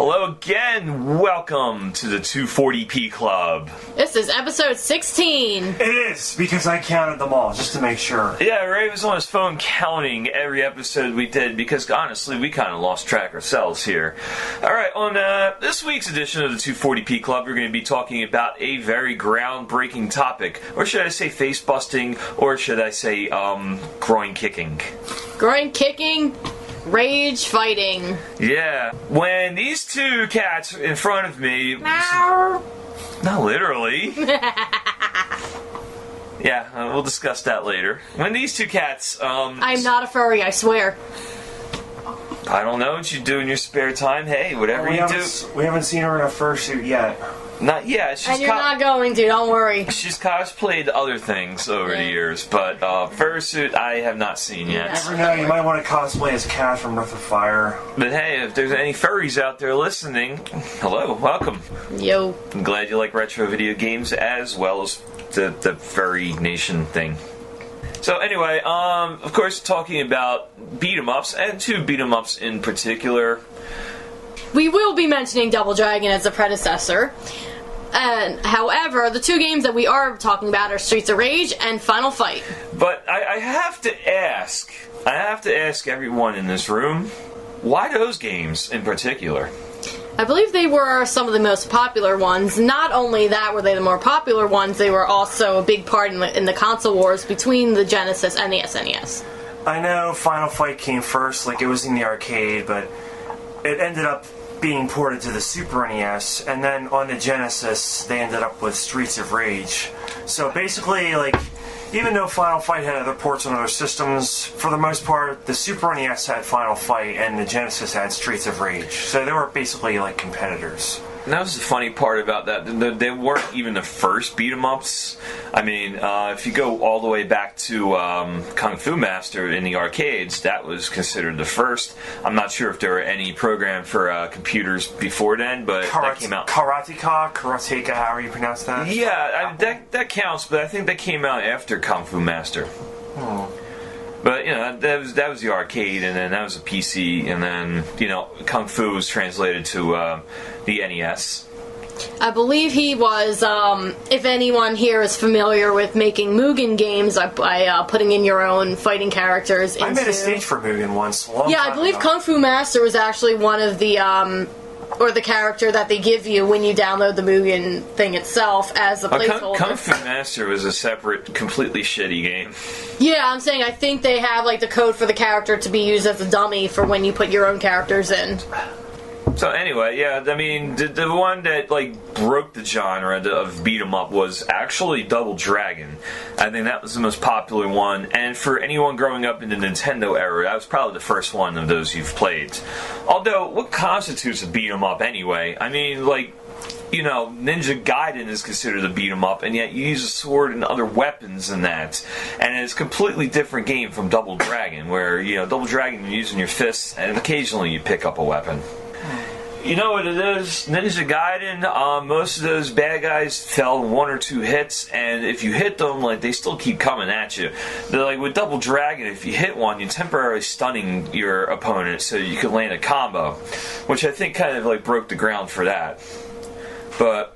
Hello again, welcome to the 240p Club. This is episode 16. It is, because I counted them all, just to make sure. Yeah, Ray was on his phone counting every episode we did, because honestly, we kind of lost track ourselves here. Alright, on this week's edition of the 240p Club, we're going to be talking about a very groundbreaking topic. Or should I say face-busting, or should I say, groin-kicking. Groin-kicking, rage fighting. Yeah, when these two cats in front of me... Meow. Not literally. Yeah, we'll discuss that later. When these two cats, I'm not a furry, I swear. I don't know what you do in your spare time. Hey, whatever you do. We haven't seen her in a fursuit yet. Not yet. And you're not going to, don't worry. She's cosplayed other things over the years, but fursuit I have not seen yet. You never know, you might want to cosplay as Cat from Breath of Fire. But hey, if there's any furries out there listening, hello, welcome. Yo. I'm glad you like retro video games as well as the furry nation thing. So anyway, of course, talking about beat-em-ups, and two beat-em-ups in particular. We will be mentioning Double Dragon as a predecessor. And however, the two games that we are talking about are Streets of Rage and Final Fight. But I have to ask everyone in this room, why those games in particular? I believe they were some of the most popular ones. Not only that were they the more popular ones, they were also a big part in the console wars between the Genesis and the SNES. I know Final Fight came first, like it was in the arcade, but it ended up being ported to the Super NES, and then on the Genesis, they ended up with Streets of Rage. So basically, like, even though Final Fight had other ports on other systems, for the most part, the Super NES had Final Fight, and the Genesis had Streets of Rage. So they were basically, like, competitors. And that was the funny part about that. They weren't even the first beat-em-ups. I mean, if you go all the way back to Kung Fu Master in the arcades, that was considered the first. I'm not sure if there were any program for computers before then, but that came out... Karateka, however you pronounce that? Yeah, that counts, but I think that came out after Kung Fu Master. But, you know, that was the arcade, and then that was a PC, and then, you know, Kung Fu was translated to the NES. I believe he was, if anyone here is familiar with making Mugen games by putting in your own fighting characters into... I made a stage for Mugen once, I believe Kung Fu Master was actually one of the, or the character that they give you when you download the Mugen thing itself as a placeholder. Kung Fu Master was a separate, completely shitty game. Yeah, I'm saying I think they have like the code for the character to be used as a dummy for when you put your own characters in. So anyway, yeah, I mean, the one that, like, broke the genre of beat-em-up was actually Double Dragon. I think that was the most popular one, and for anyone growing up in the Nintendo era, that was probably the first one of those you've played. Although, what constitutes a beat-em-up anyway? I mean, like, you know, Ninja Gaiden is considered a beat-em-up, and yet you use a sword and other weapons in that. And it's a completely different game from Double Dragon, where, you know, Double Dragon you're using your fists, and occasionally you pick up a weapon. You know what it is? Ninja Gaiden, most of those bad guys fell one or two hits, and if you hit them, like, they still keep coming at you. They're like, with Double Dragon, if you hit one, you're temporarily stunning your opponent so you can land a combo, which I think kind of, like, broke the ground for that. But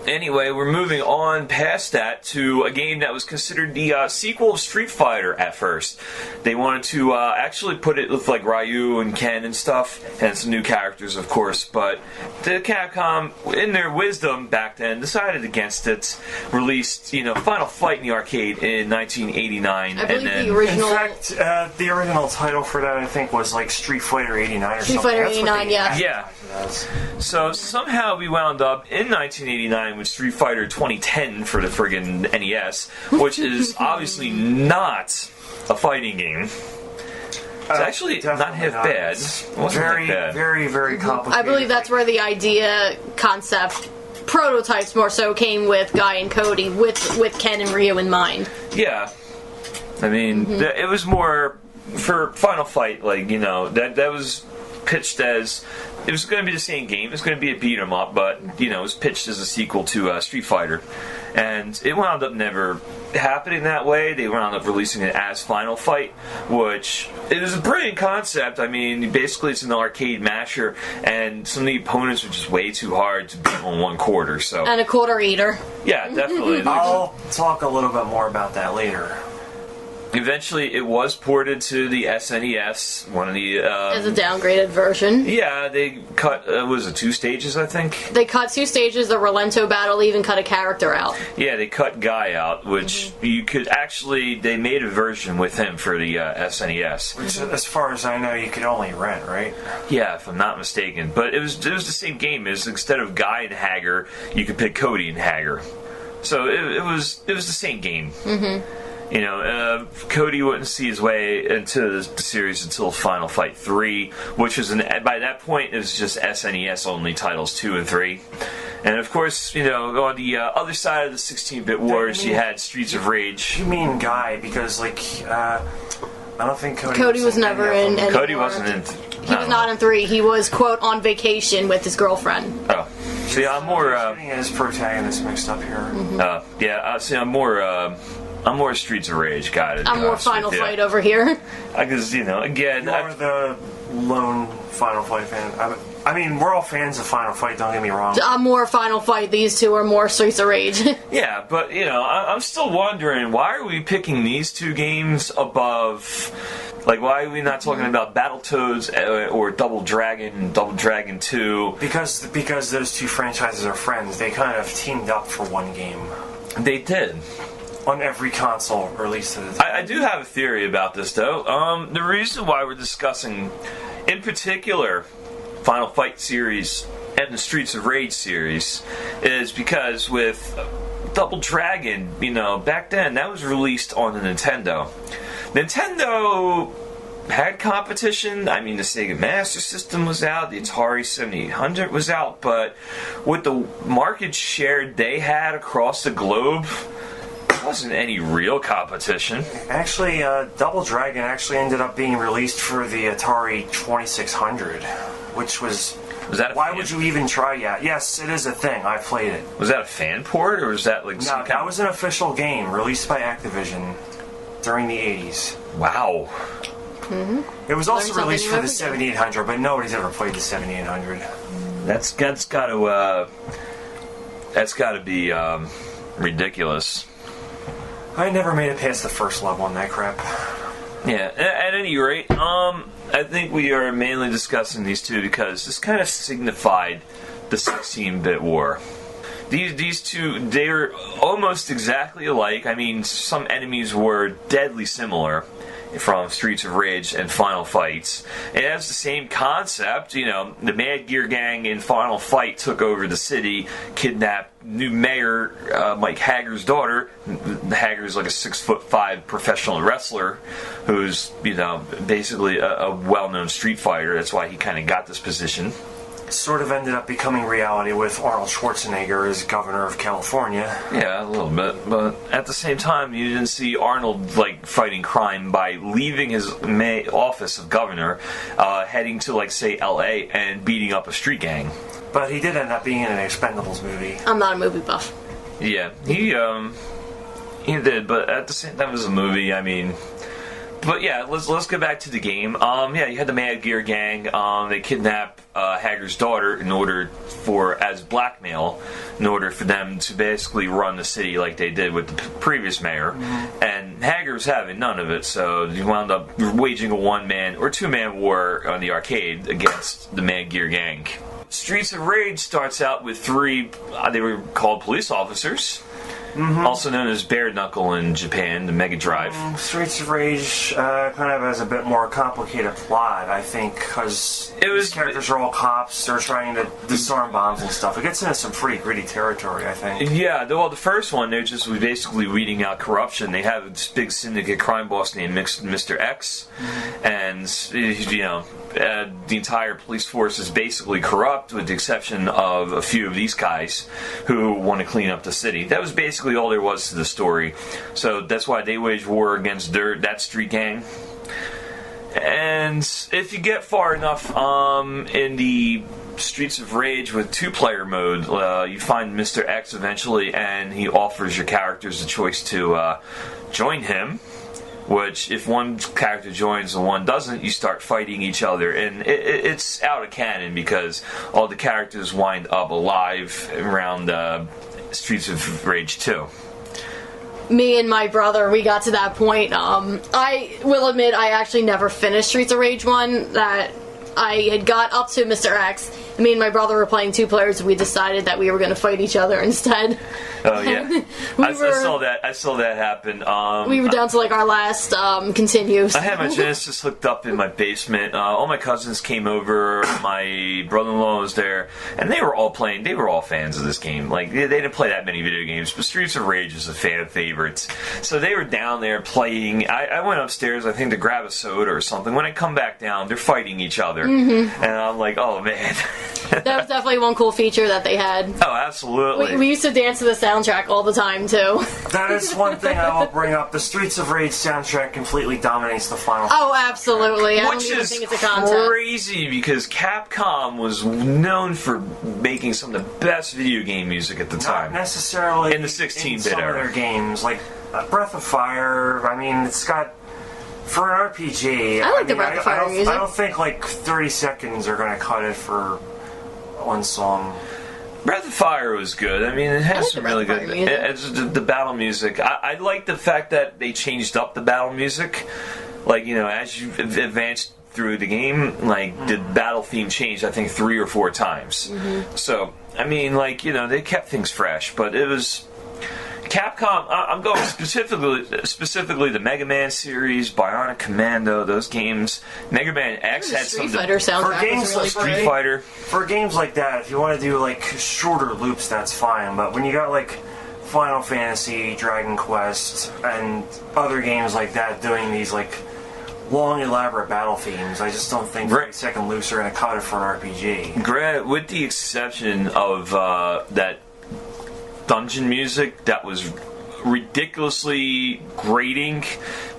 anyway, we're moving on past that to a game that was considered the sequel of Street Fighter at first. They wanted to actually put it with like Ryu and Ken and stuff, and some new characters, of course, but the Capcom, in their wisdom back then, decided against it, released, you know, Final Fight in the arcade in 1989. I believe the original... In fact, the original title for that, I think, was like Street Fighter 89 or something. Street Fighter 89, yeah. Yeah. So somehow we wound up in 1989 with Street Fighter 2010 for the friggin' NES, which is obviously not a fighting game. It's actually not half bad. It wasn't very, that bad. very, very complicated. I believe that's where the idea, concept, prototypes more so came with Guy and Cody, with Ken and Ryu in mind. Yeah. I mean, it was more for Final Fight, like, you know, that was pitched as it was going to be the same game. It was going to be a beat 'em up, but it was pitched as a sequel to Street Fighter, and it wound up never happening that way. They wound up releasing it as Final Fight, which it was a brilliant concept. I mean, basically it's an arcade masher, and some of the opponents were just way too hard to beat on one quarter. So and a quarter eater. Yeah, definitely. I'll talk a little bit more about that later. Eventually, it was ported to the SNES. One of the As a downgraded version. Yeah, they cut. Was it 2 stages? I think they cut 2 stages. The Relento battle even cut a character out. Yeah, they cut Guy out, which you could actually. They made a version with him for the SNES. Which, as far as I know, you could only rent, right? Yeah, if I'm not mistaken. But it was the same game. As instead of Guy and Hager, you could pick Cody and Hager. So it was the same game. Cody wouldn't see his way into the series until Final Fight 3, which was by that point it was just SNES only titles 2 and 3. And of course, on the other side of the 16-bit wars, you had Streets of Rage. You mean Guy, because I don't think Cody was never in. Cody wasn't in. He was not in 3. He was, quote, on vacation with his girlfriend. Oh. See, I'm more. Getting his protagonist mixed up here. See, I'm more Streets of Rage guy. I'm more Final Fight over here. Because, again... You're the lone Final Fight fan. I mean, we're all fans of Final Fight, don't get me wrong. I'm more Final Fight. These two are more Streets of Rage. Yeah, but, I'm still wondering, why are we picking these 2 games above... Like, why are we not talking about Battletoads or Double Dragon and Double Dragon 2? Because those 2 franchises are friends. They kind of teamed up for one game. They did. On every console released at the time. I do have a theory about this, though. The reason why we're discussing, in particular, Final Fight series and the Streets of Rage series is because with Double Dragon, back then, that was released on the Nintendo. Nintendo had competition. I mean, the Sega Master System was out, the Atari 7800 was out, but with the market share they had across the globe, there wasn't any real competition. Actually, Double Dragon actually ended up being released for the Atari 2600, which was... Why would you even try yet? Yes, it is a thing. I played it. Was that a fan port, or was that like... No, that was an official game released by Activision during the 80s. Wow. It was also released for the 7800, but nobody's ever played the 7800. That's got to be ridiculous. I never made it past the first level on that crap. Yeah, at any rate, I think we are mainly discussing these 2 because this kind of signified the 16-bit war. These 2, they're almost exactly alike. I mean, some enemies were deadly similar from Streets of Rage and Final Fights. It has the same concept. The Mad Gear Gang in Final Fight took over the city, kidnapped new mayor Mike Hager's daughter. Hager's like a 6'5" professional wrestler who's, basically a well-known street fighter. That's why he kind of got this position. Sort of ended up becoming reality with Arnold Schwarzenegger as governor of California. Yeah, a little bit, but at the same time, you didn't see Arnold fighting crime by leaving his office of governor, heading to say L.A. and beating up a street gang. But he did end up being in an Expendables movie. I'm not a movie buff. Yeah, he did, but at the same time, it was a movie. I mean. But yeah, let's go back to the game. You had the Mad Gear Gang. They kidnap Hager's daughter as blackmail, in order for them to basically run the city like they did with the previous mayor. Mm-hmm. And Hager was having none of it, so he wound up waging a 1-man or 2-man war on the arcade against the Mad Gear Gang. Streets of Rage starts out with 3. They were called police officers. Mm-hmm. Also known as Bare Knuckle in Japan, the Mega Drive. Streets of Rage kind of has a bit more complicated plot, I think, because these characters are all cops. They're trying to disarm bombs and stuff. It gets into some pretty gritty territory, I think. Yeah, well, the first one, they're just basically weeding out corruption. They have this big syndicate crime boss named Mr. X, and, the entire police force is basically corrupt, with the exception of a few of these guys who want to clean up the city. That was basically all there was to the story. So that's why they waged war against that street gang. And if you get far enough in the Streets of Rage with 2-player mode, you find Mr. X eventually, and he offers your characters a choice to join him. Which, if one character joins and one doesn't, you start fighting each other, and it's out of canon because all the characters wind up alive around Streets of Rage 2. Me and my brother, we got to that point. I will admit I actually never finished Streets of Rage 1. That I had got up to Mr. X. Me and my brother were playing 2 players. We decided that we were going to fight each other instead. Oh yeah, I saw that happen. We were down to like our last continues. I had my Genesis hooked up in my basement. All my cousins came over. My brother-in-law was there, and they were all playing. They were all fans of this game. Like they didn't play that many video games, but Streets of Rage is a fan favorite. So they were down there playing. I went upstairs, I think, to grab a soda or something. When I come back down, they're fighting each other, and I'm like, oh man. That was definitely one cool feature that they had. Oh, absolutely. We used to dance to the soundtrack all the time, too. That is one thing I will bring up. The Streets of Rage soundtrack completely dominates the final. Oh, absolutely. I Which don't even is think it's a contest. crazy because Capcom was known for making some of the best video game music at the time. Not necessarily in the 16-bit in some era. of their games, like Breath of Fire. I mean, it's got... For an RPG, I like the Breath of Fire music. I don't think like 30 seconds are going to cut it for one song. Breath of Fire was good. I mean, it has some really good... The battle music. I like the fact that they changed up the battle music. Like, you know, as you advanced through the game, like, the battle theme changed, I think, 3 or 4 times. So, I mean, like, you know, they kept things fresh, but it was... Capcom, I'm going specifically the Mega Man series, Bionic Commando, those games. Mega Man X had some... Street Fighter soundtrack for games was really like great. Fighter. For games like that, if you want to do like shorter loops, that's fine. But when you got like Final Fantasy, Dragon Quest, and other games like that doing these like long, elaborate battle themes, I just don't think 30-second loops are going to cut it for an RPG. With the exception of that dungeon music that was ridiculously grating,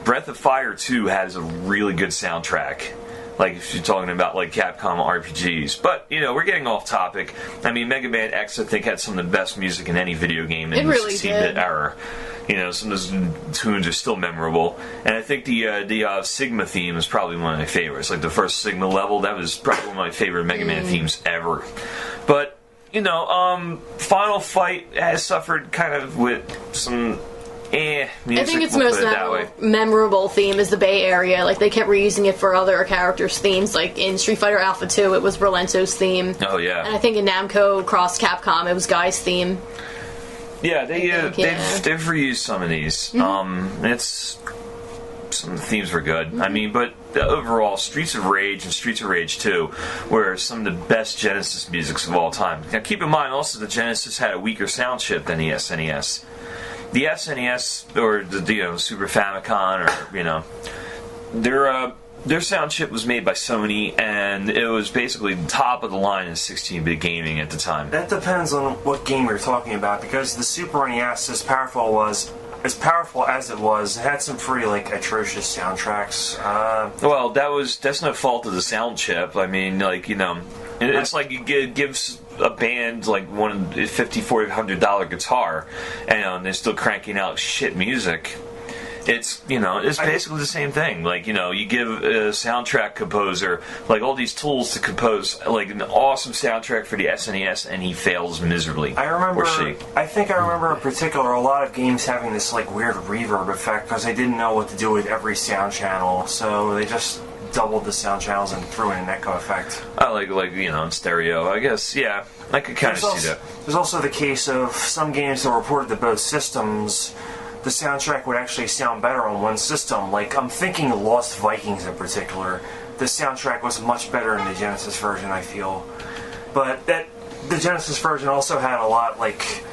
Breath of Fire 2 has a really good soundtrack. Like, if you're talking about, like, Capcom RPGs. But, you know, we're getting off topic. I mean, Mega Man X, I think, had some of the best music in any video game in the 16-bit era. You know, some of those tunes are still memorable. And I think the Sigma theme is probably one of my favorites. Like, the first Sigma level, that was probably one of my favorite Mega Man themes ever. But... You know, Final Fight has suffered kind of with some music. I think its most memorable theme is the Bay Area. Like, they kept reusing it for other characters' themes. Like, in Street Fighter Alpha 2, it was Rolento's theme. Oh, yeah. And I think in Namco Cross Capcom, it was Guy's theme. Yeah, they've reused some of these. Some of the themes were good. I mean, but overall, Streets of Rage and Streets of Rage 2 were some of the best Genesis musics of all time. Now, keep in mind also the Genesis had a weaker sound chip than the SNES. The SNES, or the Super Famicom, or, you know, their sound chip was made by Sony, and it was basically the top of the line in 16-bit gaming at the time. That depends on what game you're talking about, because the Super NES, as powerful as it was, it had some pretty like atrocious soundtracks. Well, that's no fault of the sound chip. I mean, like, you know, it's like you gives a band like $50, $400 guitar, and they're still cranking out shit music. It's, you know, it's basically the same thing. Like, you know, you give a soundtrack composer like all these tools to compose like an awesome soundtrack for the SNES, and he fails miserably. I think I remember in particular a lot of games having this like weird reverb effect because they didn't know what to do with every sound channel, so they just doubled the sound channels and threw in an echo effect. Like you know, in stereo, I guess. Yeah, I could kind of see that. There's also the case of some games that were ported to both systems. The soundtrack would actually sound better on one system. Like, I'm thinking Lost Vikings in particular. The soundtrack was much better in the Genesis version, I feel. But the Genesis version also had a lot, like,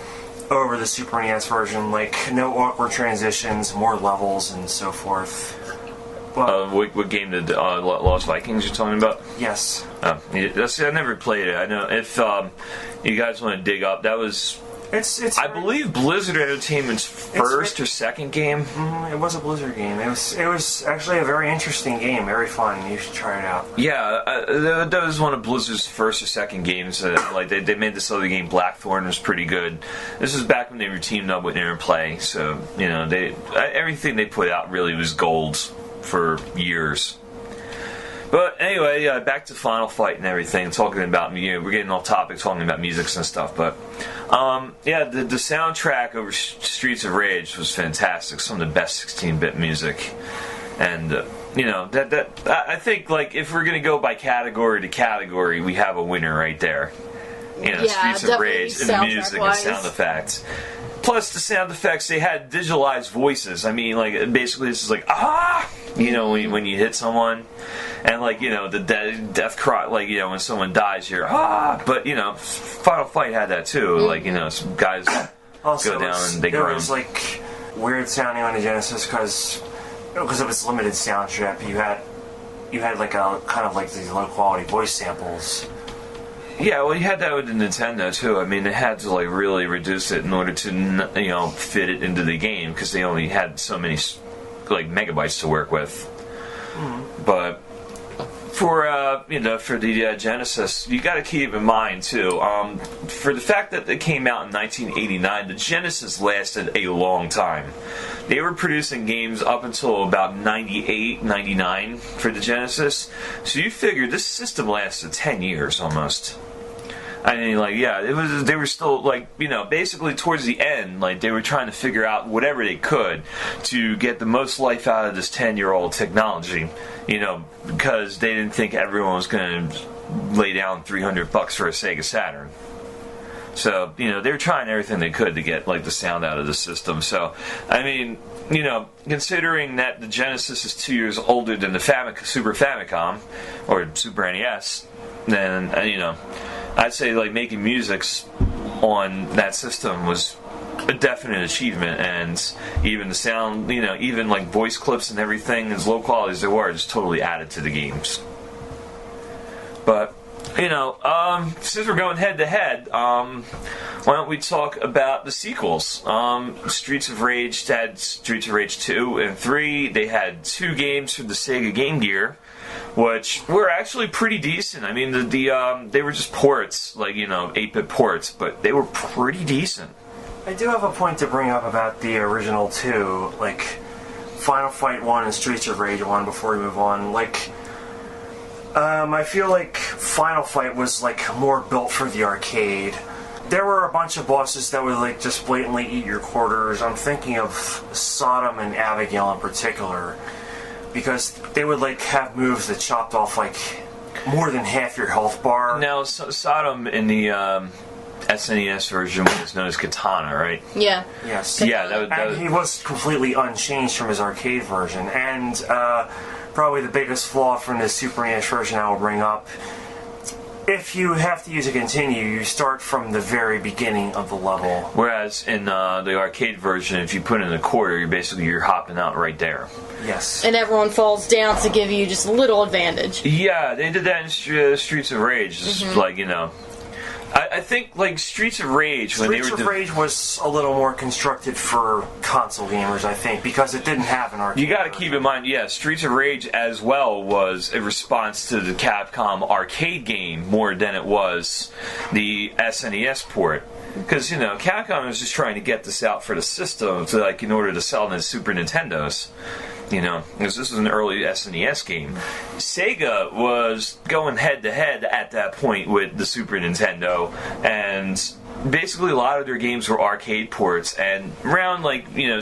over the Super NES version. Like, no awkward transitions, more levels, and so forth. Well, what game did Lost Vikings you're talking about? Yes. See, I never played it. I know if you guys want to dig up, that was It's. I believe Blizzard Entertainment's first or second game. It was a Blizzard game. It was actually a very interesting game, very fun. You should try it out. Yeah, that was one of Blizzard's first or second games. Like they made this other game, Blackthorn, was pretty good. This was back when they were teamed up with Interplay, so you know everything they put out really was gold for years. But anyway, back to Final Fight and everything. Talking about, we're getting off topic, talking about music and stuff. But the soundtrack over Streets of Rage was fantastic. Some of the best 16-bit music, and I think like if we're gonna go by category to category, we have a winner right there. Streets of Rage and the music and sound effects. Plus the sound effects, they had digitalized voices. I mean, like basically this is like when you hit someone, and like the death cry, like when someone dies, you're But Final Fight had that too. Like some guys go down and they groan. It was like weird sounding on the Genesis because of its limited sound chip. You had like a kind of like these low quality voice samples. Yeah, well, you had that with the Nintendo too. I mean, they had to like really reduce it in order to fit it into the game because they only had so many like megabytes to work with. But for the Genesis, you got to keep in mind too. For the fact that it came out in 1989, the Genesis lasted a long time. They were producing games up until about 98, 99 for the Genesis. So you figure this system lasted 10 years almost. I mean, they were still, basically towards the end, they were trying to figure out whatever they could to get the most life out of this 10-year-old technology, because they didn't think everyone was going to lay down $300 for a Sega Saturn. So, they were trying everything they could to get, the sound out of the system. So, I mean, considering that the Genesis is 2 years older than the Super Famicom, or Super NES, then, I'd say making music on that system was a definite achievement, and even the sound, even voice clips and everything, as low quality as they were, just totally added to the games. But since we're going head to head, why don't we talk about the sequels? Streets of Rage had Streets of Rage 2 and 3. They had 2 games for the Sega Game Gear, which were actually pretty decent. I mean, they were just ports, 8-bit ports, but they were pretty decent. I do have a point to bring up about the original 2, Final Fight 1 and Streets of Rage 1 before we move on. I feel like Final Fight was more built for the arcade. There were a bunch of bosses that would just blatantly eat your quarters. I'm thinking of Sodom and Abigail in particular, because they would have moves that chopped off more than half your health bar. Now, Sodom in the SNES version was known as Katana, right? Yeah. Yes. Yeah, he was completely unchanged from his arcade version, and probably the biggest flaw from the Super NES version I will bring up. If you have to use a continue, you start from the very beginning of the level. Whereas in the arcade version, if you put in a quarter, you're hopping out right there. Yes. And everyone falls down to give you just a little advantage. Yeah, they did that in Streets of Rage. It's I think Streets of Rage Rage was a little more constructed for console gamers, I think, because it didn't have an arcade. You got to keep in mind, Streets of Rage as well was a response to the Capcom arcade game more than it was the SNES port. Because Capcom was just trying to get this out for the system in order to sell the Super Nintendos. Because this was an early SNES game. Sega was going head-to-head at that point with the Super Nintendo, and basically a lot of their games were arcade ports, and around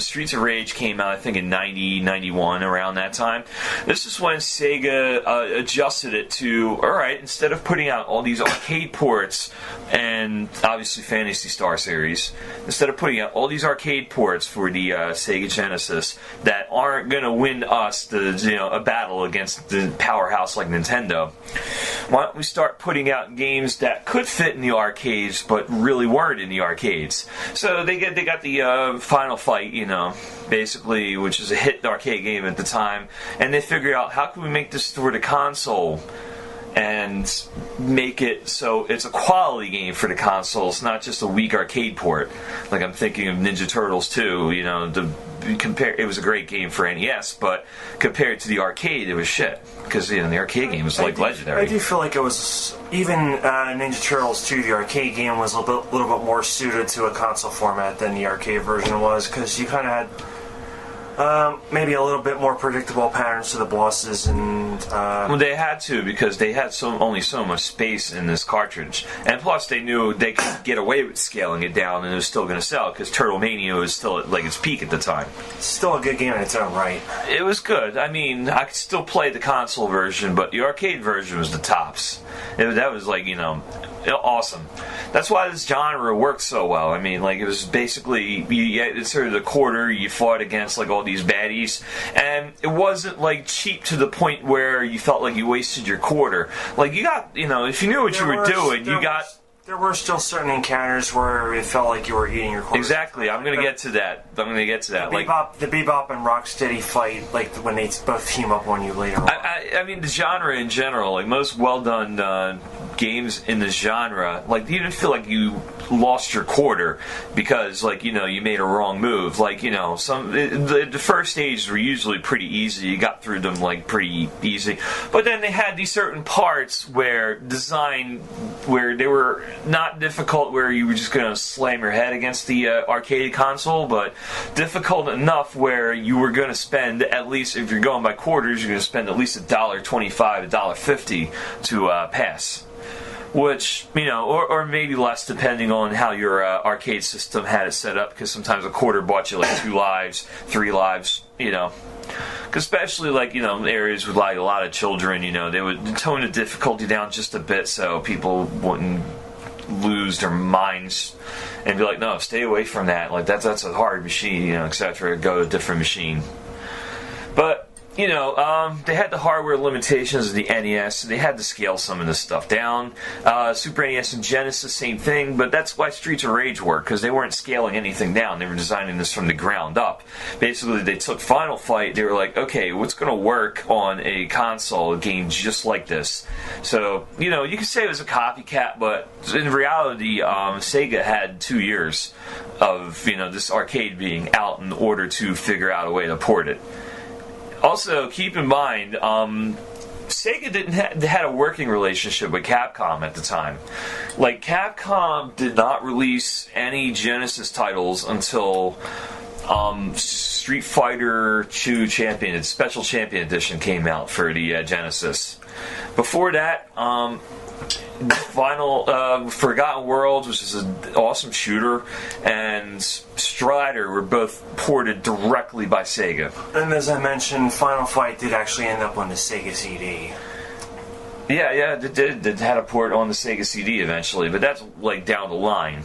Streets of Rage came out I think in 90, 91, around that time. This is when Sega adjusted it to, alright, instead of putting out all these arcade ports and obviously Phantasy Star series, instead of putting out all these arcade ports for the Sega Genesis that aren't going to win us a battle against the powerhouse like Nintendo, why don't we start putting out games that could fit in the arcades but really weren't in the arcades. So they got the Final Fight, basically, which is a hit arcade game at the time, and they figured out how can we make this for the console and make it so it's a quality game for the consoles, not just a weak arcade port. Like I'm thinking of Ninja Turtles 2, you know, it was a great game for NES, but compared to the arcade, it was shit. Because, you know, the arcade game was like legendary. I do feel like it was, even Ninja Turtles 2, the arcade game was a little bit more suited to a console format than the arcade version was, because you kind of had maybe a little bit more predictable patterns to the bosses, and well, they had to, because they had only so much space in this cartridge, and plus they knew they could get away with scaling it down, and it was still going to sell because Turtle Mania was still at like its peak at the time. Still a good game in its own right. It was good. I mean, I could still play the console version, but the arcade version was the tops. That was like, you know, awesome. That's why this genre worked so well. I mean, like, it was basically, it's sort of the quarter, you fought against like all these baddies, and it wasn't like cheap to the point where you felt like you wasted your quarter. Like, you got, you know, if you knew what you were doing, you got... There were still certain encounters where it felt like you were eating your quarter. Exactly. I'm going to get to that. The Bebop and Rocksteady fight, like when they both team up on you later on. I mean, the genre in general, like most well-done games in the genre, like you didn't feel like you lost your quarter because, like, you know, you made a wrong move. Like, you know, the first stages were usually pretty easy. You got through them like pretty easy, but then they had these certain parts where they were not difficult, where you were just going to slam your head against the arcade console, but difficult enough where you were going to spend, at least if you're going by quarters, you're going to spend at least $1.25, $1.50 to pass. Which, you know, or maybe less depending on how your arcade system had it set up, because sometimes a quarter bought you like 2 lives, 3 lives, you know. Especially, like, you know, areas with like a lot of children, you know, they would tone the difficulty down just a bit so people wouldn't lose their minds and be like, no, stay away from that. Like, that's a hard machine, you know, etc. Go to a different machine. But, you know, they had the hardware limitations of the NES, so they had to scale some of this stuff down. Super NES and Genesis, same thing, but that's why Streets of Rage worked, because they weren't scaling anything down. They were designing this from the ground up. Basically, they took Final Fight, they were like, okay, what's going to work on a console, a game just like this? So, you know, you could say it was a copycat, but in reality, Sega had 2 years of, you know, this arcade being out in order to figure out a way to port it. Also, keep in mind, Sega had a working relationship with Capcom at the time. Like, Capcom did not release any Genesis titles until Street Fighter 2 Special Champion Edition came out for the Genesis. Before that, Forgotten Worlds, which is an awesome shooter, and Strider were both ported directly by Sega. And as I mentioned, Final Fight did actually end up on the Sega CD. Yeah, it did. It had a port on the Sega CD eventually, but that's like down the line.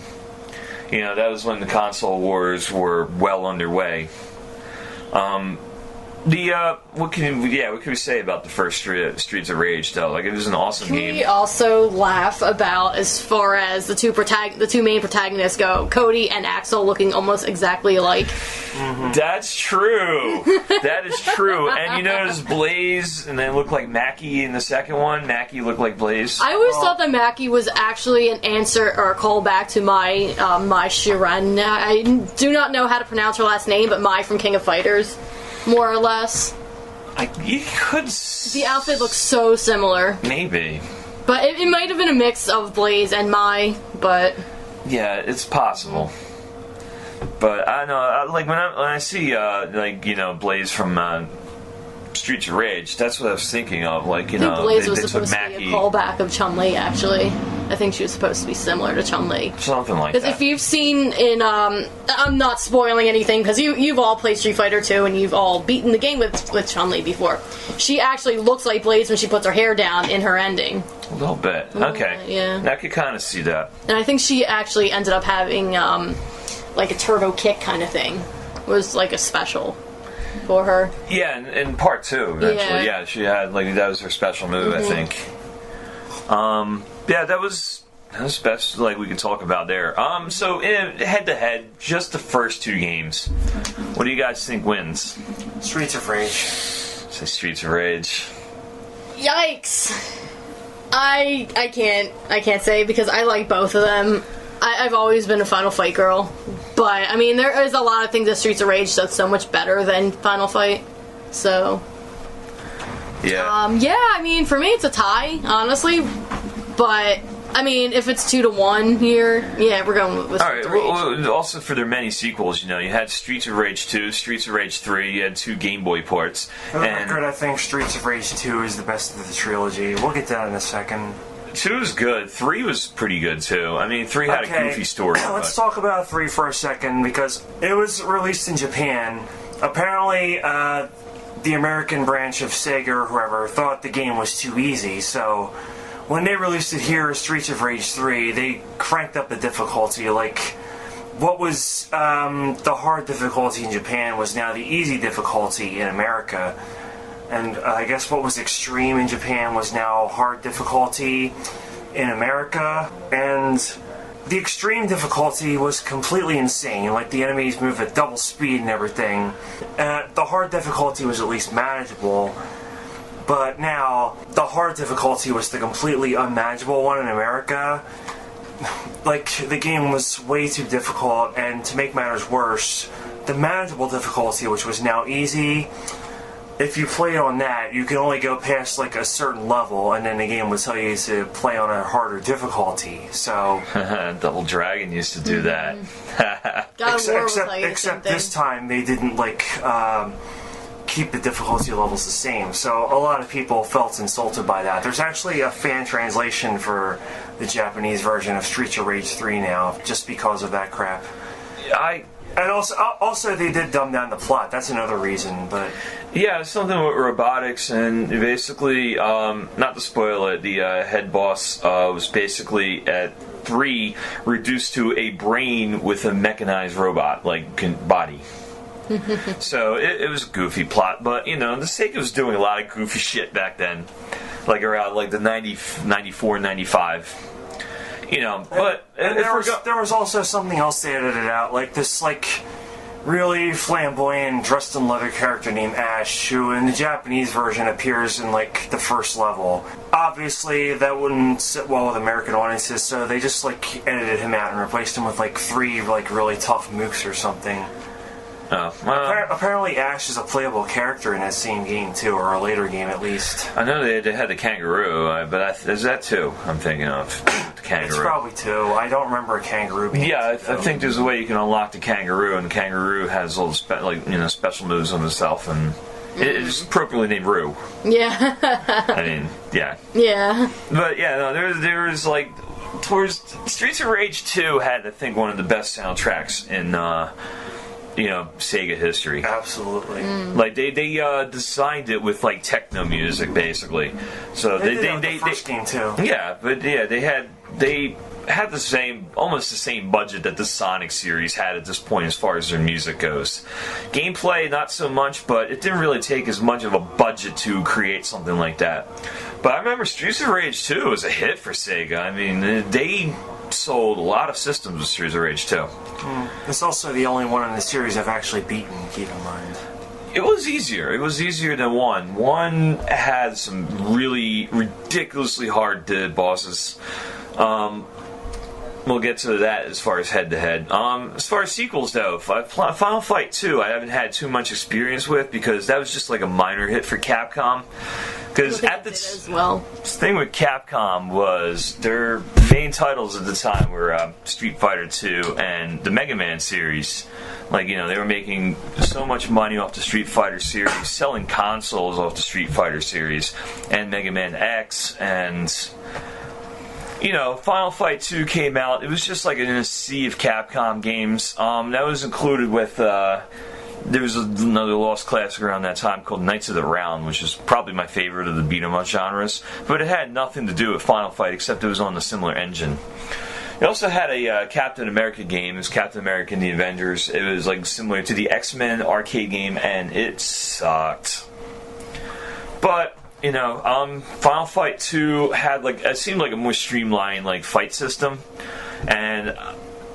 You know, that was when the console wars were well underway. What can we say about the first Streets of Rage though? Like, it was an awesome game. We also laugh about, as far as the two main protagonists go, Cody and Axel looking almost exactly alike. Mm-hmm. That's true. That is true. And you notice Blaze, and they look like Mackie in the second one. Mackie looked like Blaze. I always thought that Mackie was actually an answer or a callback to Mai Shiran. I do not know how to pronounce her last name, but Mai from King of Fighters. More or less. You could... The outfit looks so similar. Maybe. But it might have been a mix of Blaze and Mai, but... Yeah, it's possible. But I know, like, when I see, like, you know, Blaze from Streets of Rage, that's what I was thinking of. Like, you know, I think Blaze was they supposed to be a callback of Chun-Li, actually. I think she was supposed to be similar to Chun-Li. Something like that. Because if you've seen in, I'm not spoiling anything, because you've all played Street Fighter 2 and you've all beaten the game with Chun-Li before. She actually looks like Blaze when she puts her hair down in her ending. A little bit. Okay. Yeah. I could kind of see that. And I think she actually ended up having, like a turbo kick kind of thing. It was like a special for her. Yeah, in part 2, eventually. Yeah, she had, like, that was her special move, I think. Yeah, that was best, like, we could talk about there. So, head-to-head, just the first 2 games. What do you guys think wins? Streets of Rage. Say Streets of Rage. Yikes! I can't say because I like both of them. I've always been a Final Fight girl, but I mean there is a lot of things that Streets of Rage does so much better than Final Fight. So yeah, yeah. I mean for me it's a tie, honestly. But I mean if it's 2-1 here, yeah, we're going with Streets of Rage. Well, also for their many sequels, you know, you had Streets of Rage 2, Streets of Rage 3, you had 2 Game Boy ports. For the record, I think Streets of Rage 2 is the best of the trilogy. We'll get to that in a second. 2 is good. 3 was pretty good too. I mean, 3 had a goofy story. Let's talk about 3 for a second because it was released in Japan. Apparently, the American branch of Sega or whoever thought the game was too easy, so when they released it here as Streets of Rage 3, they cranked up the difficulty. Like, what was the hard difficulty in Japan was now the easy difficulty in America. And I guess what was extreme in Japan was now hard difficulty in America. And the extreme difficulty was completely insane. Like, the enemies move at double speed and everything. The hard difficulty was at least manageable. But now, the hard difficulty was the completely unmanageable one in America. Like, the game was way too difficult, and to make matters worse, the manageable difficulty, which was now easy, if you played on that, you could only go past, like, a certain level, and then the game would tell you to play on a harder difficulty, so... Double Dragon used to do that. Except this time, they didn't, like, keep the difficulty levels the same, so a lot of people felt insulted by that. There's actually a fan translation for the Japanese version of Streets of Rage 3 now, just because of that crap. And also they did dumb down the plot. That's another reason, but... Yeah, something with robotics, and basically, not to spoil it, the head boss was basically at 3 reduced to a brain with a mechanized robot, like, body. So it was a goofy plot, but you know, the Sega was doing a lot of goofy shit back then, like around like the 94, 95. You know, but and there was also something else they edited out, like this like really flamboyant, dressed in leather character named Ash, who in the Japanese version appears in like the first level. Obviously, that wouldn't sit well with American audiences, so they just like edited him out and replaced him with like 3 like really tough mooks or something. Oh, well, apparently Ash is a playable character in that same game too, or a later game at least. I know they had the kangaroo, but is that 2 I'm thinking of? The kangaroo. It's probably 2. I don't remember a kangaroo being I think there's a way you can unlock the kangaroo, and the kangaroo has all the special moves on himself, and it's appropriately named Roo. Yeah. I mean, yeah. Yeah. But yeah, no, there was like towards Streets of Rage 2 had I think one of the best soundtracks in Sega history. Absolutely. Like they designed it with like techno music basically. So they the first game too. Yeah, but yeah, they had almost the same budget that the Sonic series had at this point as far as their music goes. Gameplay, not so much, but it didn't really take as much of a budget to create something like that. But I remember Streets of Rage 2 was a hit for Sega. I mean, they sold a lot of systems with Streets of Rage 2. It's also the only one in the series I've actually beaten, keep in mind. It was easier. It was easier than 1. 1 had some really ridiculously hard bosses. We'll get to that as far as head-to-head. As far as sequels, though, Final Fight 2 I haven't had too much experience with because that was just like a minor hit for Capcom. Because at the thing with Capcom was their main titles at the time were Street Fighter 2 and the Mega Man series. Like, they were making so much money off the Street Fighter series, selling consoles off the Street Fighter series, and Mega Man X, and... Final Fight 2 came out. It was just like in a sea of Capcom games. That was included with... there was another lost classic around that time called Knights of the Round, which is probably my favorite of the beat-em-up genres. But it had nothing to do with Final Fight, except it was on a similar engine. It also had a Captain America game. It was Captain America and the Avengers. It was like similar to the X-Men arcade game, and it sucked. But... Final Fight 2 had it seemed like a more streamlined fight system, and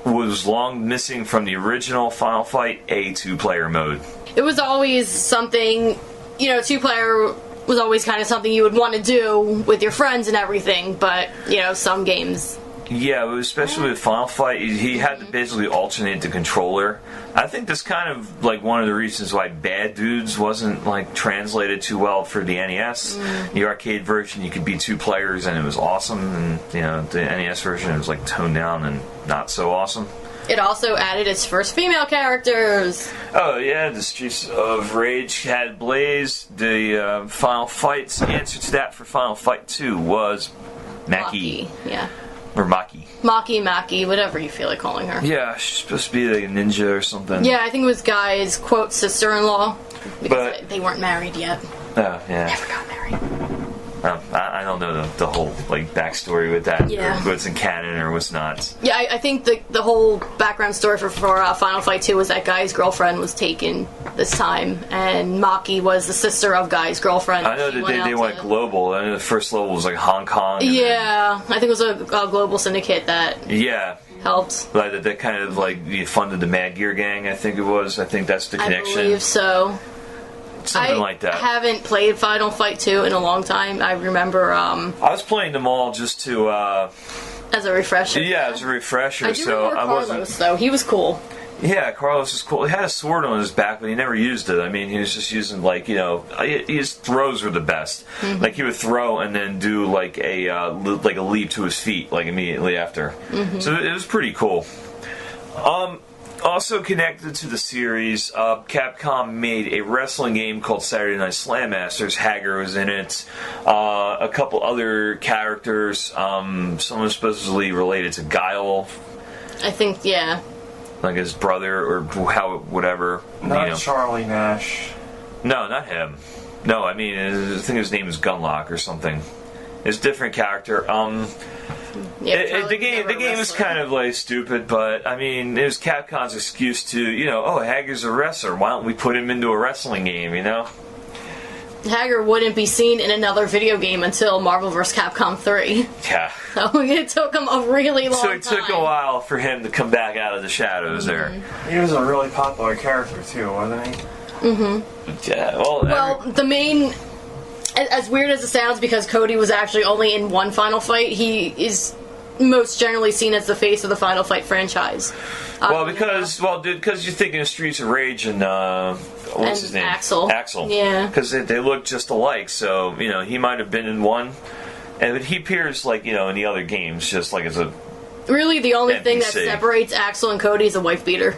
was long missing from the original Final Fight a 2-player mode. It was always something, 2-player was always kind of something you would want to do with your friends and everything, but, you know, some games... Yeah, especially with Final Fight, he had to basically alternate the controller. I think that's kind of like one of the reasons why Bad Dudes wasn't like translated too well for the NES. The arcade version, you could be 2 players and it was awesome, and you know, the NES version it was like toned down and not so awesome. It also added its first female characters. Oh yeah, the Streets of Rage had Blaze. The Final Fight's answer to that for Final Fight 2 was Maki. Yeah. Or Maki. Maki, whatever you feel like calling her. Yeah, she's supposed to be like a ninja or something. Yeah, I think it was Guy's, quote, sister-in-law. Because But- they weren't married yet. Oh, yeah. Never got married. I don't know the whole like backstory with that. Yeah. Or what's in canon or what's not. Yeah, I think the whole background story for Final Fight 2 was that Guy's girlfriend was taken this time, and Maki was the sister of Guy's girlfriend. I know She that they out went to- global. I know the first level was like Hong Kong. And Yeah, I think it was a global syndicate that then- yeah. helped. Like that kind of like funded the Mad Gear Gang. I think it was. I think that's the I connection. believe so. Something like that. I haven't played Final Fight 2 in a long time. I remember I was playing them all just to. as a refresher. Yeah, as a refresher. I do so remember I Carlos, wasn't. though. He was cool. Yeah, Carlos is cool. He had a sword on his back, but he never used it. I mean, he was just using like his throws were the best. Like he would throw and then do like a leap to his feet like immediately after. So it was pretty cool. Also connected to the series, Capcom made a wrestling game called Saturday Night Slam Masters. Hager was in it. A couple other characters. Someone supposedly related to Guile, I think, yeah. like his brother or whatever. Not Charlie Nash. No, not him. No, I mean, I think his name is Gunlock or something. It's a different character. Yeah, The game is kind of like stupid, but I mean, it was Capcom's excuse to, oh, Hager's a wrestler. Why don't we put him into a wrestling game, Hager wouldn't be seen in another video game until Marvel vs. Capcom 3. Yeah. So it took him a really long So time. it took a while for him to come back out of the shadows there. He was a really popular character too, wasn't he? Yeah, Well, the main... As weird as it sounds, because Cody was actually only in one Final Fight, he is most generally seen as the face of the Final Fight franchise. because you're thinking of Streets of Rage and what's his name? Axel. Axel. Yeah. Because they look just alike, so he might have been in one, and he appears like in the other games, just like as a. Really, the only thing that NPC. separates Axel and Cody is a wife beater.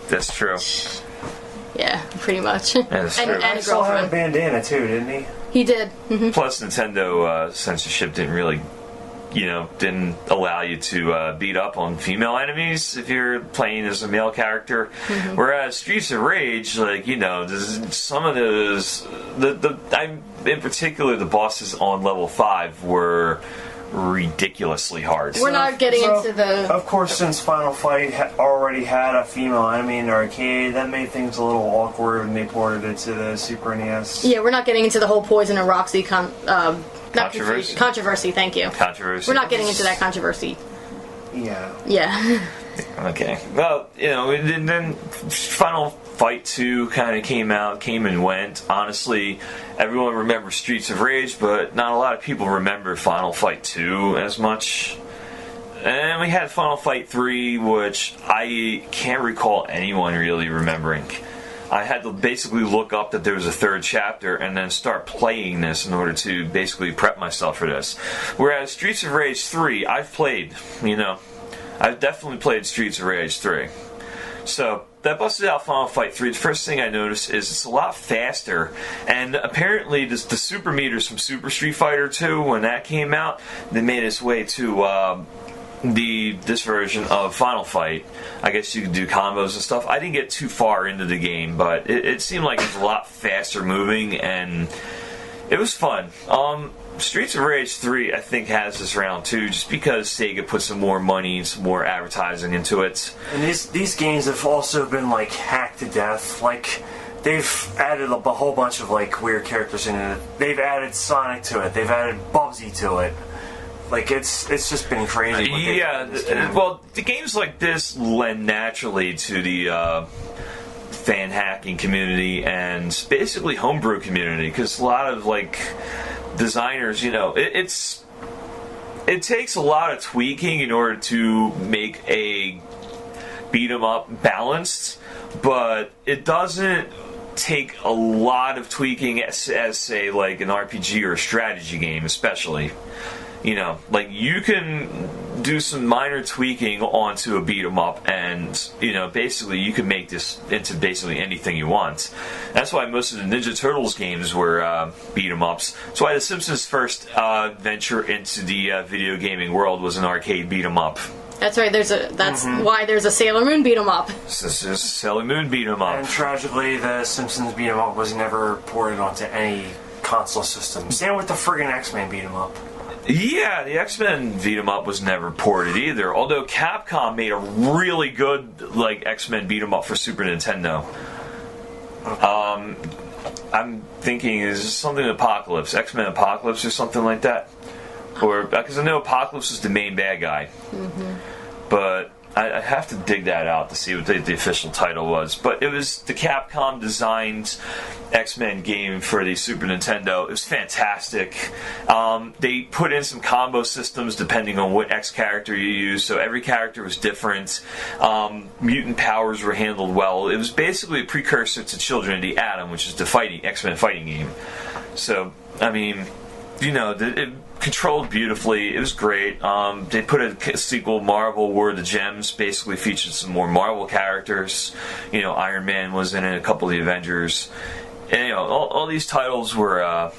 That's true. Yeah, pretty much. That's true. and a Axel had a girlfriend. bandana too, didn't he? He did. Plus, Nintendo censorship didn't really, didn't allow you to beat up on female enemies if you're playing as a male character. Whereas Streets of Rage, some of those, in particular, the bosses on level 5 were ridiculously hard. We're not getting into the... Of course, since Final Fight already had a female enemy in the arcade, that made things a little awkward when they ported it to the Super NES. Yeah, we're not getting into the whole Poison and Roxy Controversy. Controversy, thank you. Controversy. We're not getting into that controversy. Yeah. Yeah. Okay. Well, and then Final Fight 2 kind of came and went. Honestly, everyone remembers Streets of Rage, but not a lot of people remember Final Fight 2 as much. And we had Final Fight 3, which I can't recall anyone really remembering. I had to basically look up that there was a third chapter and then start playing this in order to basically prep myself for this. Whereas Streets of Rage 3, I've played, I've definitely played Streets of Rage 3. So, that busted out Final Fight 3. The first thing I noticed is it's a lot faster, and apparently the super meters from Super Street Fighter 2, when that came out, they made its way to this version of Final Fight. I guess you could do combos and stuff. I didn't get too far into the game, but it seemed like it was a lot faster moving, and it was fun. Streets of Rage 3, I think, has this round too, just because Sega put some more money and some more advertising into it. And these games have also been hacked to death. They've added a whole bunch of weird characters in it. They've added Sonic to it. They've added Bubsy to it. It's just been crazy. Yeah, well, the games like this lend naturally to the fan hacking community and basically homebrew community, because a lot of like designers, you know, it takes a lot of tweaking in order to make a beat 'em up balanced, but it doesn't take a lot of tweaking as say like an RPG or a strategy game, especially. You know, like you can do some minor tweaking onto a beat 'em up, and you know, basically you can make this into basically anything you want. That's why most of the Ninja Turtles games were beat 'em ups. That's why the Simpsons' first venture into the video gaming world was an arcade beat 'em up. That's right. Why there's a Sailor Moon beat 'em up. This is Sailor Moon beat 'em up. And tragically, the Simpsons beat 'em up was never ported onto any console system. Same with the friggin' X-Men beat 'em up. Yeah, the X-Men beat 'em up was never ported either. Although Capcom made a really good like X-Men beat 'em up for Super Nintendo. I'm thinking is this something Apocalypse, X-Men Apocalypse or something like that, or because I know Apocalypse is the main bad guy, but I have to dig that out to see what the official title was. But it was the Capcom designed X-Men game for the Super Nintendo. It was fantastic. They put in some combo systems depending on what X character you use, so every character was different. Mutant powers were handled well. It was basically a precursor to Children of the Atom, which is the X-Men fighting game. So, I mean, you know, it controlled beautifully. It was great. They put a sequel, Marvel War of the Gems, basically featured some more Marvel characters. You know, Iron Man was in it, a couple of the Avengers. And, you know, all these titles were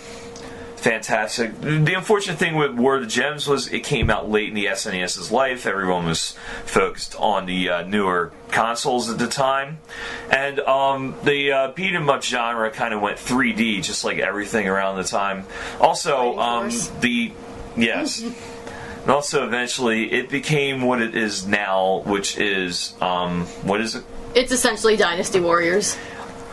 fantastic. The unfortunate thing with War of the Gems was it came out late in the SNES's life. Everyone was focused on the newer consoles at the time. And the beat 'em up genre kind of went 3D, just like everything around the time. Also, yes. And also eventually it became what it is now, which is, what is it? It's essentially Dynasty Warriors.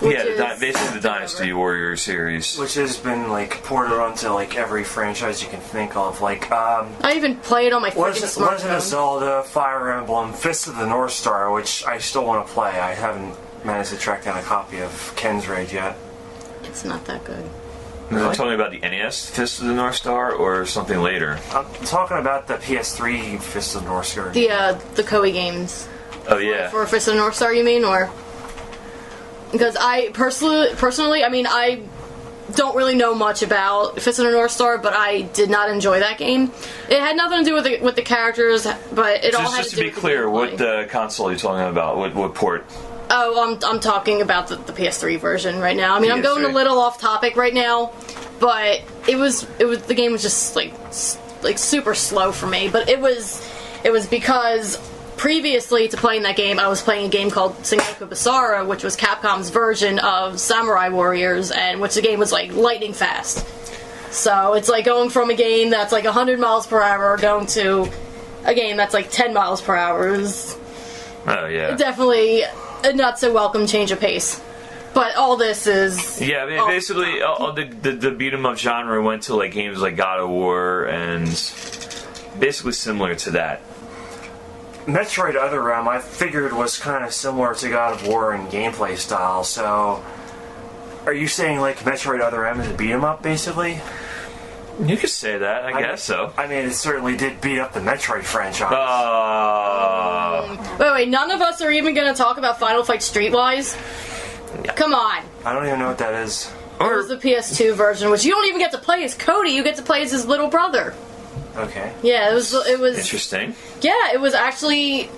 Basically the Dynasty Warriors series, which has been like ported onto like every franchise you can think of. Like, I even play it on my freaking smartphone. Legend of Zelda, Fire Emblem, Fist of the North Star, which I still want to play. I haven't managed to track down a copy of Ken's Raid yet. It's not that good. Are you talking about the NES Fist of the North Star or something later? I'm talking about the PS3 Fist of the North Star. The Koei games. Oh yeah. For Fist of the North Star, you mean, or? Because I personally, I mean, I don't really know much about Fist of the North Star, but I did not enjoy that game. It had nothing to do with the characters, but it all had to do with the Just to be clear, what console are you talking about? What port? Oh, I'm talking about the PS3 version right now. I mean, PS3. I'm going a little off topic right now, but the game was just like super slow for me. But it was because previously to playing that game, I was playing a game called Sengoku Basara, which was Capcom's version of Samurai Warriors, and which the game was like lightning fast. So it's like going from a game that's like 100 miles per hour going to a game that's like 10 miles per hour. Oh yeah, definitely a not so welcome change of pace. But all this is I mean, basically the beat 'em up genre went to like games like God of War and basically similar to that. Metroid Other Realm, I figured, was kind of similar to God of War in gameplay style, so are you saying like Metroid Other Realm is a beat 'em up, basically? You could say that, I guess so. I mean, it certainly did beat up the Metroid franchise. Wait, none of us are even going to talk about Final Fight Streetwise? Yeah. Come on. I don't even know what that is. It was the PS2 version, which you don't even get to play as Cody, you get to play as his little brother. Okay. Yeah, it was interesting. Yeah, it was actually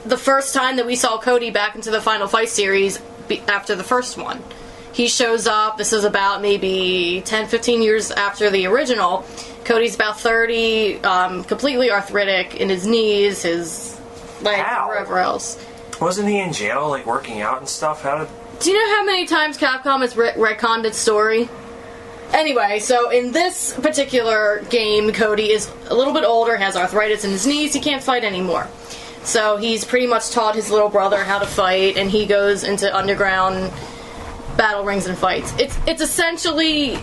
the first time that we saw Cody back into the Final Fight series after the first one. He shows up, this is about maybe 10-15 years after the original. Cody's about 30, completely arthritic in his knees, his legs, wherever else. Wasn't he in jail, like working out and stuff? Do you know how many times Capcom has retconned its story? Anyway, so in this particular game, Cody is a little bit older, has arthritis in his knees, he can't fight anymore. So he's pretty much taught his little brother how to fight, and he goes into underground battle rings and fights. It's essentially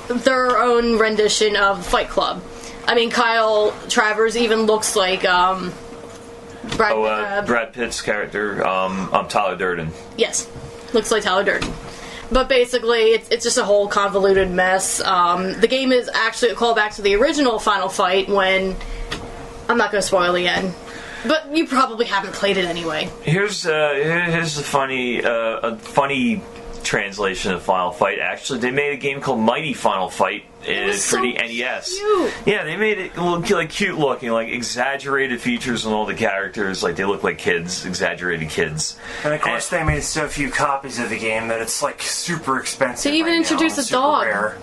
their own rendition of Fight Club. I mean, Kyle Travers even looks like Brad Pitt's character, Tyler Durden. Yes. looks like Tyler Durden. But basically, it's just a whole convoluted mess. The game is actually a callback to the original Final Fight when... I'm not going to spoil again. But you probably haven't played it anyway. Here's a funny translation of Final Fight. Actually, they made a game called Mighty Final Fight for the NES. Cute. Yeah, they made it look like cute looking, like exaggerated features on all the characters, like they look like kids, exaggerated kids. And of course, they made so few copies of the game that it's like super expensive. They even introduced a dog. Rare.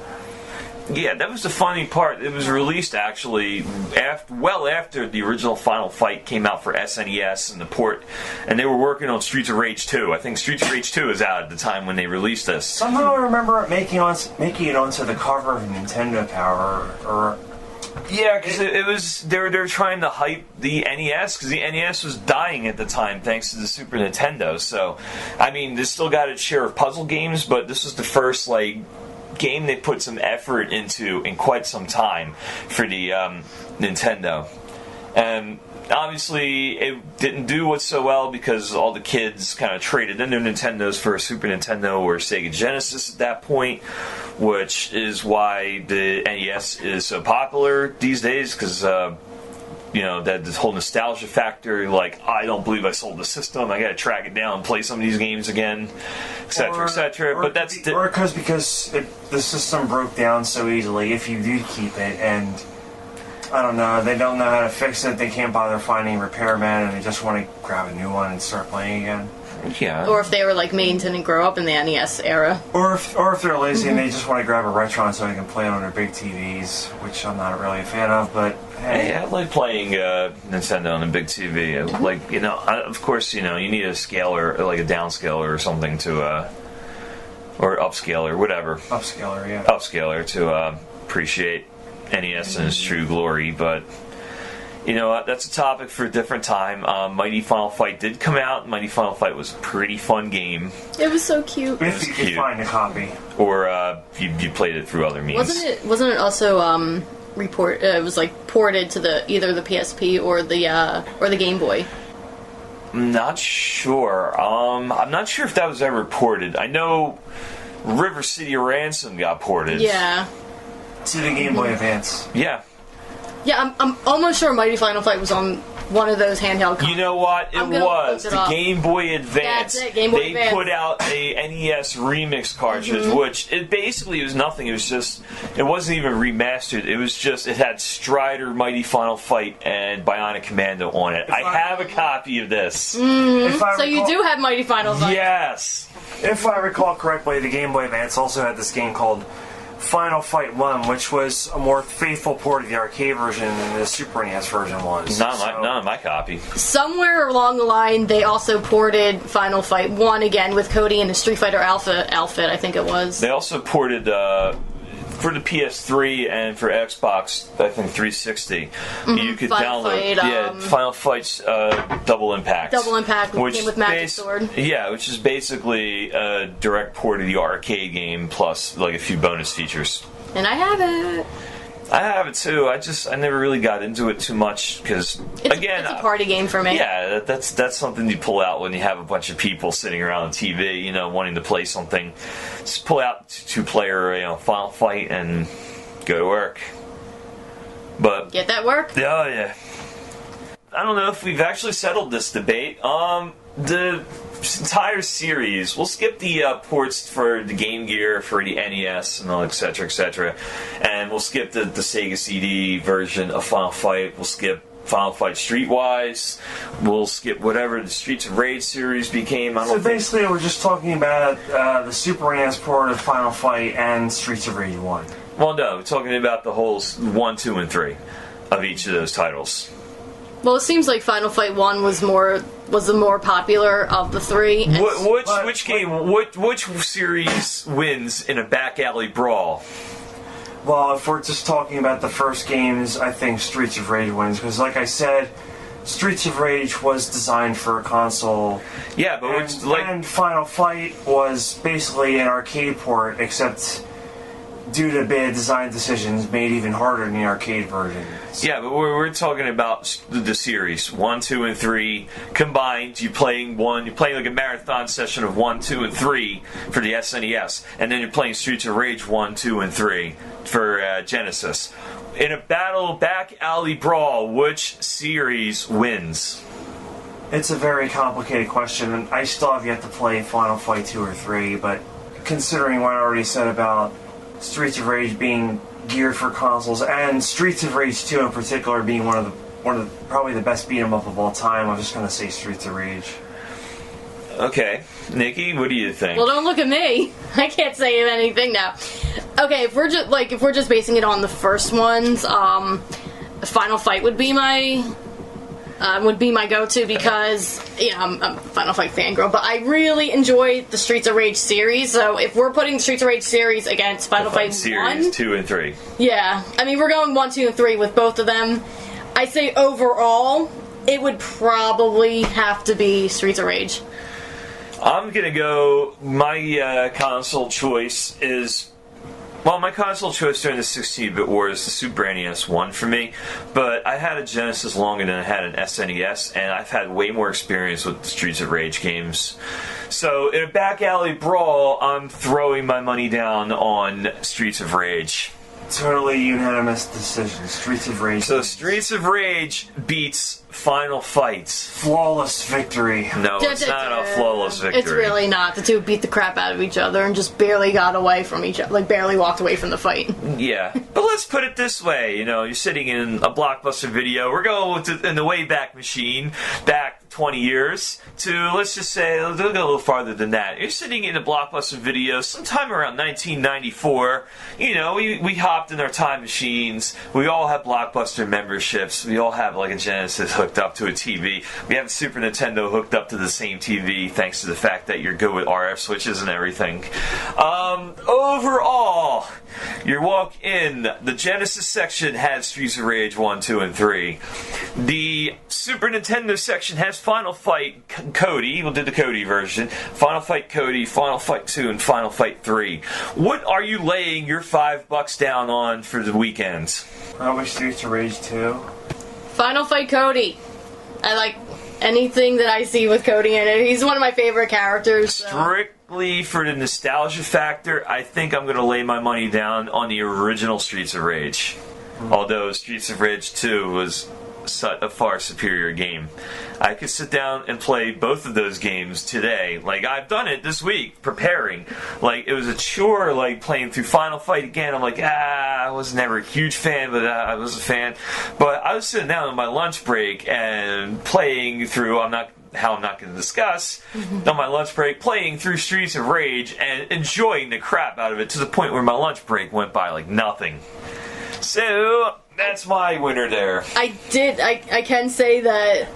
Yeah, that was the funny part. It was released actually after the original Final Fight came out for SNES and the port, and they were working on Streets of Rage 2. I think Streets of Rage 2 was out at the time when they released this. Somehow I remember it making it onto the cover of Nintendo Power, or yeah, because it was they were trying to hype the NES because the NES was dying at the time thanks to the Super Nintendo. So, I mean, this still got its share of puzzle games, but this was the first game they put some effort into in quite some time for the Nintendo. And obviously it didn't do so well because all the kids kind of traded in their Nintendos for a Super Nintendo or Sega Genesis at that point, which is why the NES is so popular these days, because that this whole nostalgia factor, like, I don't believe I sold the system, I gotta track it down and play some of these games again, etc., etc. But that's because the system broke down so easily. If you do keep it, and I don't know, they don't know how to fix it, they can't bother finding a repairman, and they just want to grab a new one and start playing again. Yeah. Or if they were like me and didn't grow up in the NES era. Or if they're lazy and they just want to grab a Retron so they can play it on their big TVs, which I'm not really a fan of, but hey. I like playing Nintendo on a big TV. Of course, you need a scaler, like a downscaler or something or upscaler, whatever. Upscaler to appreciate NES in its true glory, but... that's a topic for a different time. Mighty Final Fight did come out. Mighty Final Fight was a pretty fun game. It was so cute. If you could find a copy. Or you played it through other means. Wasn't it also it was like ported to either the PSP or the Game Boy? I'm not sure. I'm not sure if that was ever ported. I know River City Ransom got ported. Yeah. To the Game Boy Advance. Yeah. Yeah, I'm almost sure Mighty Final Fight was on one of those handheld consoles. You know what? It was the Game Boy Advance. That's it, Game Boy they Advance. put out a NES remix cartridge, which it basically was nothing. It was just, it wasn't even remastered. It was just, it had Strider, Mighty Final Fight, and Bionic Commando on it. I have a copy of this. So you do have Mighty Final Fight? Yes. If I recall correctly, the Game Boy Advance also had this game called Final Fight 1, which was a more faithful port of the arcade version than the Super NES version was. None of my copy. Somewhere along the line, they also ported Final Fight 1 again with Cody in the Street Fighter Alpha outfit, I think it was. They also ported for the PS3 and for Xbox, I think 360. You could Final download Fight, Final Fight's Double Impact. Double Impact came with Magic Sword. Yeah, which is basically a direct port of the arcade game plus like a few bonus features. And I have it. I have it too. I never really got into it too much because it's a party game for me. Yeah, that's something you pull out when you have a bunch of people sitting around the TV, wanting to play something. Just pull out two-player, Final Fight and go to work. But get that work? Oh yeah. I don't know if we've actually settled this debate. The entire series, we'll skip the ports for the Game Gear, for the NES, and all, etc., etc. And we'll skip the Sega CD version of Final Fight. We'll skip Final Fight Streetwise. We'll skip whatever the Streets of Rage series became. Basically, we're just talking about the Super NES port of Final Fight and Streets of Rage 1. Well, no, we're talking about the whole 1, 2, and 3 of each of those titles. Well, it seems like Final Fight 1 was the more popular of the three. Which series wins in a back alley brawl? Well, if we're just talking about the first games, I think Streets of Rage wins, because like I said, Streets of Rage was designed for a console. Yeah, but and Final Fight was basically an arcade port, except due to bad design decisions, made even harder in the arcade version. Yeah, but we're talking about the series 1, 2, and 3 combined. You playing like a marathon session of 1, 2, and 3 for the SNES, and then you're playing Streets of Rage 1, 2, and 3 for Genesis. In a battle back alley brawl, which series wins? It's a very complicated question, and I still have yet to play Final Fight 2 or 3, but considering what I already said about Streets of Rage being geared for consoles, and Streets of Rage 2 in particular being one of the probably the best beat 'em up of all time, I'm just gonna say Streets of Rage. Okay, Nikki, what do you think? Well, don't look at me. I can't say anything now. Okay, if we're just basing it on the first ones, Final Fight would be my go-to because I'm a Final Fight fangirl, but I really enjoy the Streets of Rage series. So if we're putting Streets of Rage series against Final Fight series 1, 2 and 3, yeah, I mean we're going 1, 2, and 3 with both of them. I say overall, it would probably have to be Streets of Rage. I'm gonna go. My console choice is. Well, my console choice during the 16-bit war is the Super NES one for me, but I had a Genesis longer than I had an SNES, and I've had way more experience with the Streets of Rage games. So, in a back alley brawl, I'm throwing my money down on Streets of Rage. Totally unanimous decision. Streets of Rage. So, Streets of Rage beats Final Fights. Flawless victory. No, it's not a flawless victory. It's really not. The two beat the crap out of each other and just barely got away from each other. Like, barely walked away from the fight. Yeah. But let's put it this way. You're sitting in a Blockbuster video. We're going in the Wayback Machine, back 20 years, to, let's just say, let's go a little farther than that. You're sitting in a Blockbuster video sometime around 1994. We hopped in our time machines. We all have Blockbuster memberships. We all have, like, a Genesis hooked up to a TV. We have a Super Nintendo hooked up to the same TV, thanks to the fact that you're good with RF switches and everything. Overall, you walk in, the Genesis section has Streets of Rage 1, 2, and 3. The Super Nintendo section has Final Fight Cody. We'll do the Cody version. Final Fight Cody, Final Fight 2, and Final Fight 3. What are you laying your $5 down on for the weekend? Probably Streets of Rage 2. Final Fight Cody. I like anything that I see with Cody in it. He's one of my favorite characters. So. Strictly for the nostalgia factor, I think I'm going to lay my money down on the original Streets of Rage. Although Streets of Rage 2 was a far superior game. I could sit down and play both of those games today. Like, I've done it this week, preparing. Like, it was a chore, like, playing through Final Fight again. I'm like, I was never a huge fan, but I was a fan. But I was sitting down on my lunch break and playing through, I'm not going to discuss, on my lunch break, playing through Streets of Rage and enjoying the crap out of it to the point where my lunch break went by like nothing. So, that's my winner there. I can say that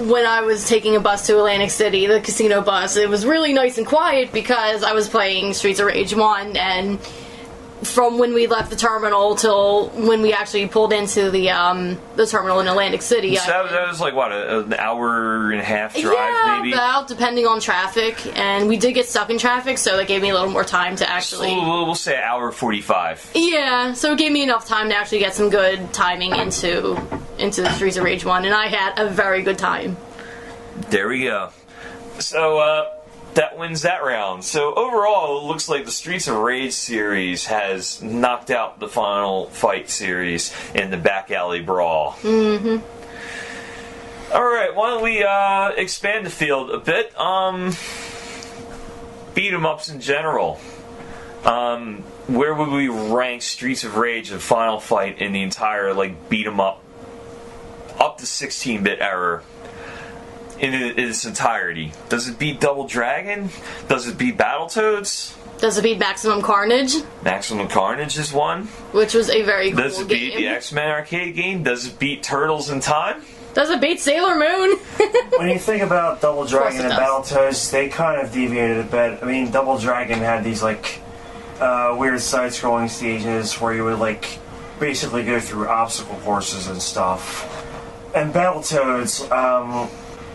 when I was taking a bus to Atlantic City, the casino bus, it was really nice and quiet because I was playing Streets of Rage 1, and from when we left the terminal till when we actually pulled into the terminal in Atlantic City. So that was like, what, an hour and a half drive, maybe? Yeah, about, depending on traffic. And we did get stuck in traffic, so that gave me a little more time to actually... So we'll say an hour 45. Yeah, so it gave me enough time to actually get some good timing into the Streets of Rage 1, and I had a very good time. There we go. So, that wins that round. So overall, it looks like the Streets of Rage series has knocked out the Final Fight series in the back alley brawl. Mm-hmm. Alright, why don't we expand the field a bit? Beat 'em ups in general. Where would we rank Streets of Rage and Final Fight in the entire, like, beat 'em up to 16-bit era? In its entirety. Does it beat Double Dragon? Does it beat Battletoads? Does it beat Maximum Carnage? Maximum Carnage is one. Which was a very cool game. Does it beat the X-Men arcade game? Does it beat Turtles in Time? Does it beat Sailor Moon? When you think about Double Dragon and Battletoads, they kind of deviated a bit. I mean, Double Dragon had these, like, weird side-scrolling stages where you would, like, basically go through obstacle courses and stuff. And Battletoads,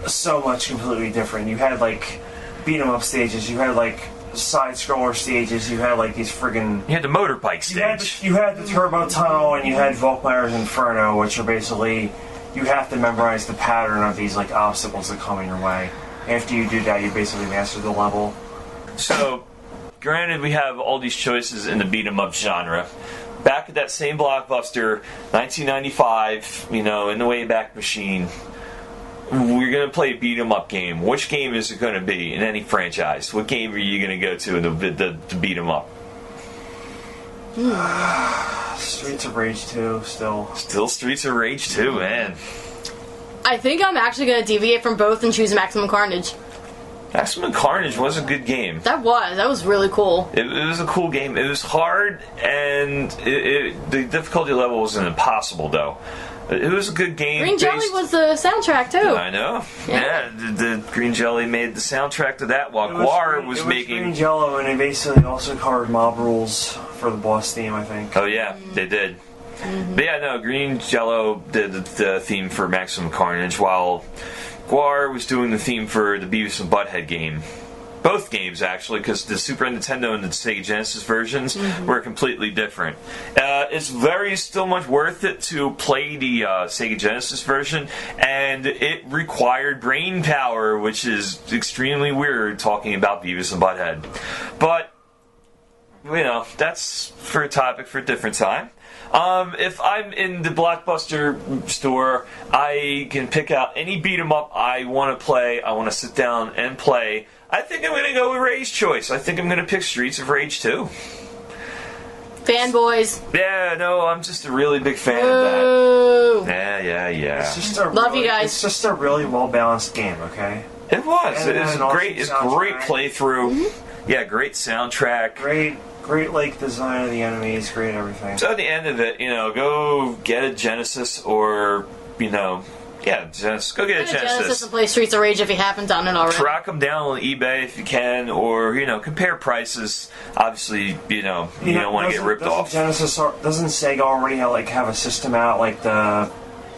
so much completely different. You had, like, beat 'em up stages. You had, like, side-scroller stages. You had like these friggin'... You had the motorbike stage. You had the Turbo Tunnel, and you had Volkmeyer's Inferno, which are basically... You have to memorize the pattern of these like obstacles that come in your way. After you do that, you basically master the level. So, granted, we have all these choices in the beat-em-up genre. Back at that same Blockbuster, 1995, in the Wayback Machine, we're going to play a beat-em-up game. Which game is it going to be in any franchise? What game are you going to go to to beat 'em up? Streets of Rage 2, still. Still Streets of Rage 2, man. I think I'm actually going to deviate from both and choose Maximum Carnage. Maximum Carnage was a good game. That was really cool. It was a cool game. It was hard, and the difficulty level wasn't impossible, though. It was a good game. Green Jelly was the soundtrack, too. I know. Yeah, the Green Jelly made the soundtrack to that, while Guar was making... Green Jello, and they basically also covered Mob Rules for the boss theme, I think. Oh, yeah, they did. Mm-hmm. But yeah, no, Green Jello did the theme for Maximum Carnage, while Guar was doing the theme for the Beavis and Butthead game. Both games, actually, because the Super Nintendo and the Sega Genesis versions were completely different. It's still much worth it to play the Sega Genesis version, and it required brain power, which is extremely weird talking about Beavis and Butthead. But, that's for a topic for a different time. If I'm in the Blockbuster store, I can pick out any beat-em-up I want to play, I want to sit down and play. I think I'm going to go with Ray's choice. I think I'm going to pick Streets of Rage 2. Fanboys. Yeah, no, I'm just a really big fan of that. Yeah. Love you guys. It's just a really well-balanced game, okay? It was. And It was great. It's great playthrough. Mm-hmm. Yeah, great soundtrack. Great, like, design of the enemies, great everything. So at the end of it, go get a Genesis or, Genesis. Go get a Genesis. And play Streets of Rage if you haven't done it already. Track them down on eBay if you can, or, compare prices. Obviously, you don't want to get ripped off. Doesn't Sega already have a system out, like the...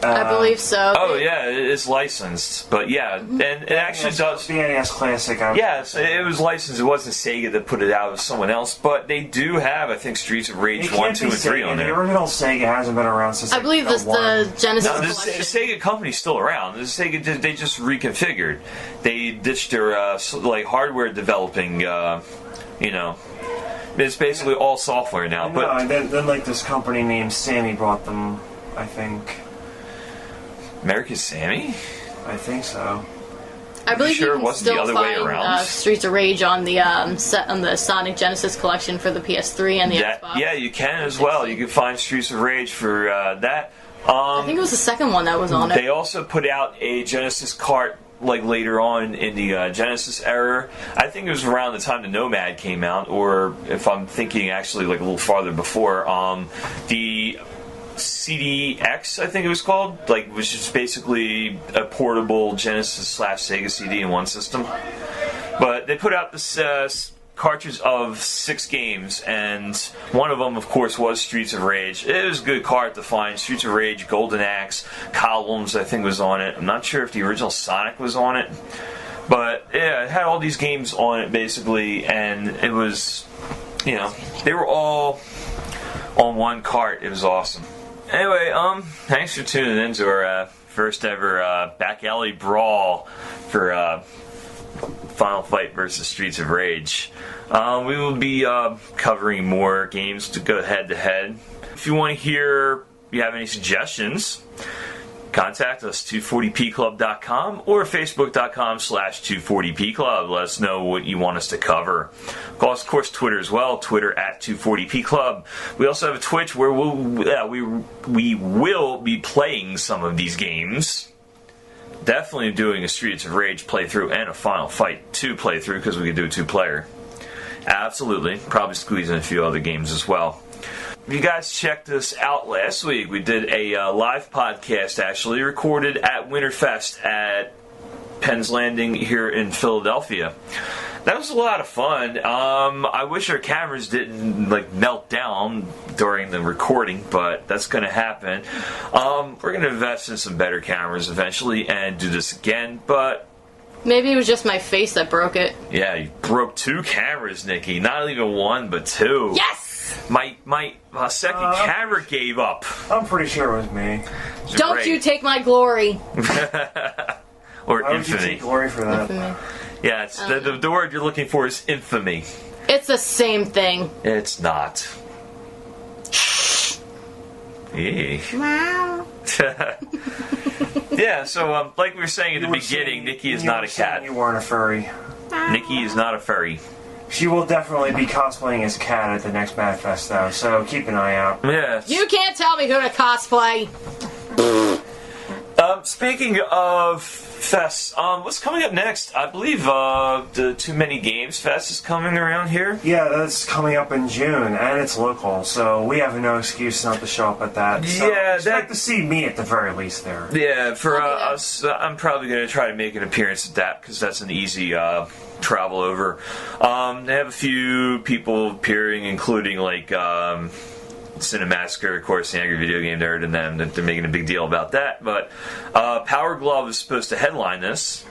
I believe so. Oh, yeah, it's licensed. But, yeah, and it actually does... The NES Classic. Yes, it was licensed. It wasn't Sega that put it out. It was someone else. But they do have, I think, Streets of Rage 1, 2, and 3 on there. The original Sega hasn't been around since... I believe the Genesis collection. The Sega company's still around. The Sega, they just reconfigured. They ditched their, hardware developing, It's basically all software now. And then, this company named Sammy bought them, I think... American Sammy? I think so. I believe sure you can still find Streets of Rage on the Sonic Genesis collection for the PS3 and the Xbox. Yeah, you can as well. You can find Streets of Rage for that. I think it was the second one that was on it. They also put out a Genesis cart later on in the Genesis era. I think it was around the time the Nomad came out, or if I'm thinking actually a little farther before, the CDX, I think it was called, which is basically a portable Genesis/Sega CD in one system. But they put out this cartridge of 6 games, and one of them, of course, was Streets of Rage. It was a good cart to find. Streets of Rage, Golden Axe, Columns, I think, was on it. I'm not sure if the original Sonic was on it. But, yeah, it had all these games on it, basically, and it was, they were all on one cart. It was awesome. Anyway, thanks for tuning in to our first ever Back Alley Brawl for Final Fight versus Streets of Rage. We will be covering more games to go head-to-head. If you want to hear, you have any suggestions, contact us, 240pclub.com or facebook.com/240pclub. Let us know what you want us to cover. Call us, of course, Twitter as well, Twitter at 240pclub. We also have a Twitch where we will be playing some of these games. Definitely doing a Streets of Rage playthrough and a Final Fight 2 playthrough, because we can do a 2-player. Absolutely. Probably squeeze in a few other games as well. If you guys checked us out last week, we did a live podcast, actually, recorded at Winterfest at Penn's Landing here in Philadelphia. That was a lot of fun. I wish our cameras didn't melt down during the recording, but that's going to happen. We're going to invest in some better cameras eventually and do this again, but Maybe it was just my face that broke it. Yeah, you broke 2 cameras, Nikki. Not even 1, but 2. Yes! My second camera gave up. I'm pretty sure it was me. Don't Great. you take my glory. Or Why would you infamy. take glory for that? Yeah, it's, the word you're looking for is infamy. It's the same thing. It's not. Eee. Wow. Yeah, so like we were saying at the beginning, Nikki is not a cat. You weren't a furry. Nikki is not a furry. She will definitely be cosplaying as Cat at the next Madfest, though, so keep an eye out. Yeah. You can't tell me who to cosplay. Speaking of fests, what's coming up next? I believe the Too Many Games Fest is coming around here. Yeah, that's coming up in June, and it's local, so we have no excuse not to show up at that. So Yeah, expect to see me at the very least there. Yeah, for us, I'm probably going to try to make an appearance at that because that's an easy travel over. They have a few people appearing, including like Cinemassacre, of course, the Angry Video Game Nerd, and them. They're making a big deal about that. But Power Glove is supposed to headline this.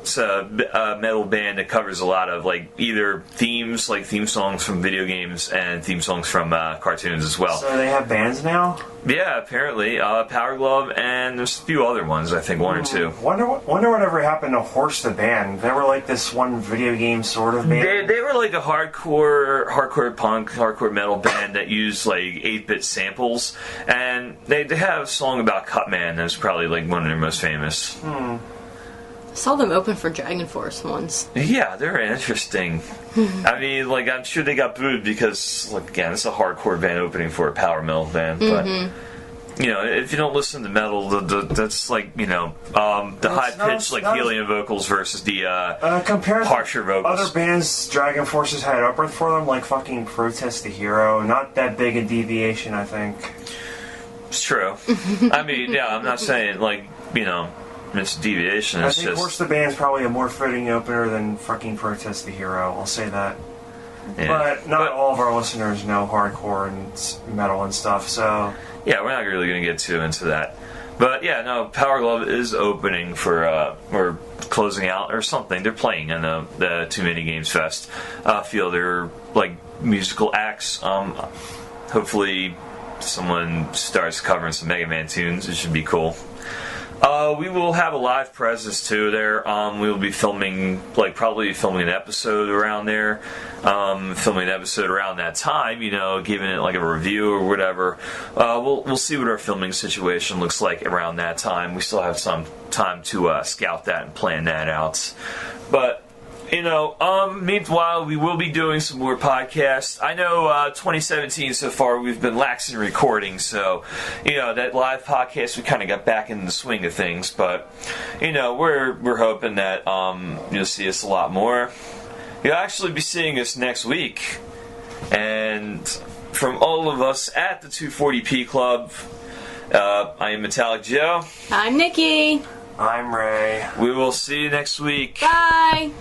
It's a metal band that covers a lot of like either themes, like theme songs from video games, and theme songs from cartoons as well. So they have bands now? Yeah, apparently Power Glove, and there's a few other ones. I think 1 or 2. Wonder whatever happened to Horse the band. They were like this one video game sort of band. They were like a hardcore punk, hardcore metal band that used like 8-bit samples, and they have a song about Cutman that's probably like one of their most famous. I saw them open for Dragon Force once. Yeah, they're interesting. I mean, like I'm sure they got booed because, like, again, it's a hardcore band opening for a power metal band, but. You know, if you don't listen to metal, that's like, you know, the high-pitched, like, helium vocals versus the compared harsher to vocals. other bands Dragon Force has had open for them, like fucking Protest the Hero. Not that big a deviation, I think. It's true. I mean, yeah, I'm not saying, like, you know, it's a deviation. It's I think just... Horse the Band's probably a more fitting opener than fucking Protest the Hero. I'll say that. Yeah. But not all of our listeners know hardcore and metal and stuff, so... Yeah, we're not really going to get too into that. But yeah, no, Power Glove is opening for, or closing out or something. They're playing in the Too Many Games Fest. I feel they're like musical acts. Hopefully someone starts covering some Mega Man tunes. It should be cool. We will have a live presence too there. We will be filming, like probably filming an episode around there. Filming an episode around that time, you know, giving it like a review or whatever. We'll see what our filming situation looks like around that time. We still have some time to scout that and plan that out. But you know, meanwhile, we will be doing some more podcasts. I know 2017 so far we've been lax in recording, so, you know, that live podcast, we kind of got back in the swing of things, but, you know, we're hoping that you'll see us a lot more. You'll actually be seeing us next week, and from all of us at the 240p Club, I am Metallic Joe. I'm Nikki. I'm Ray. We will see you next week. Bye.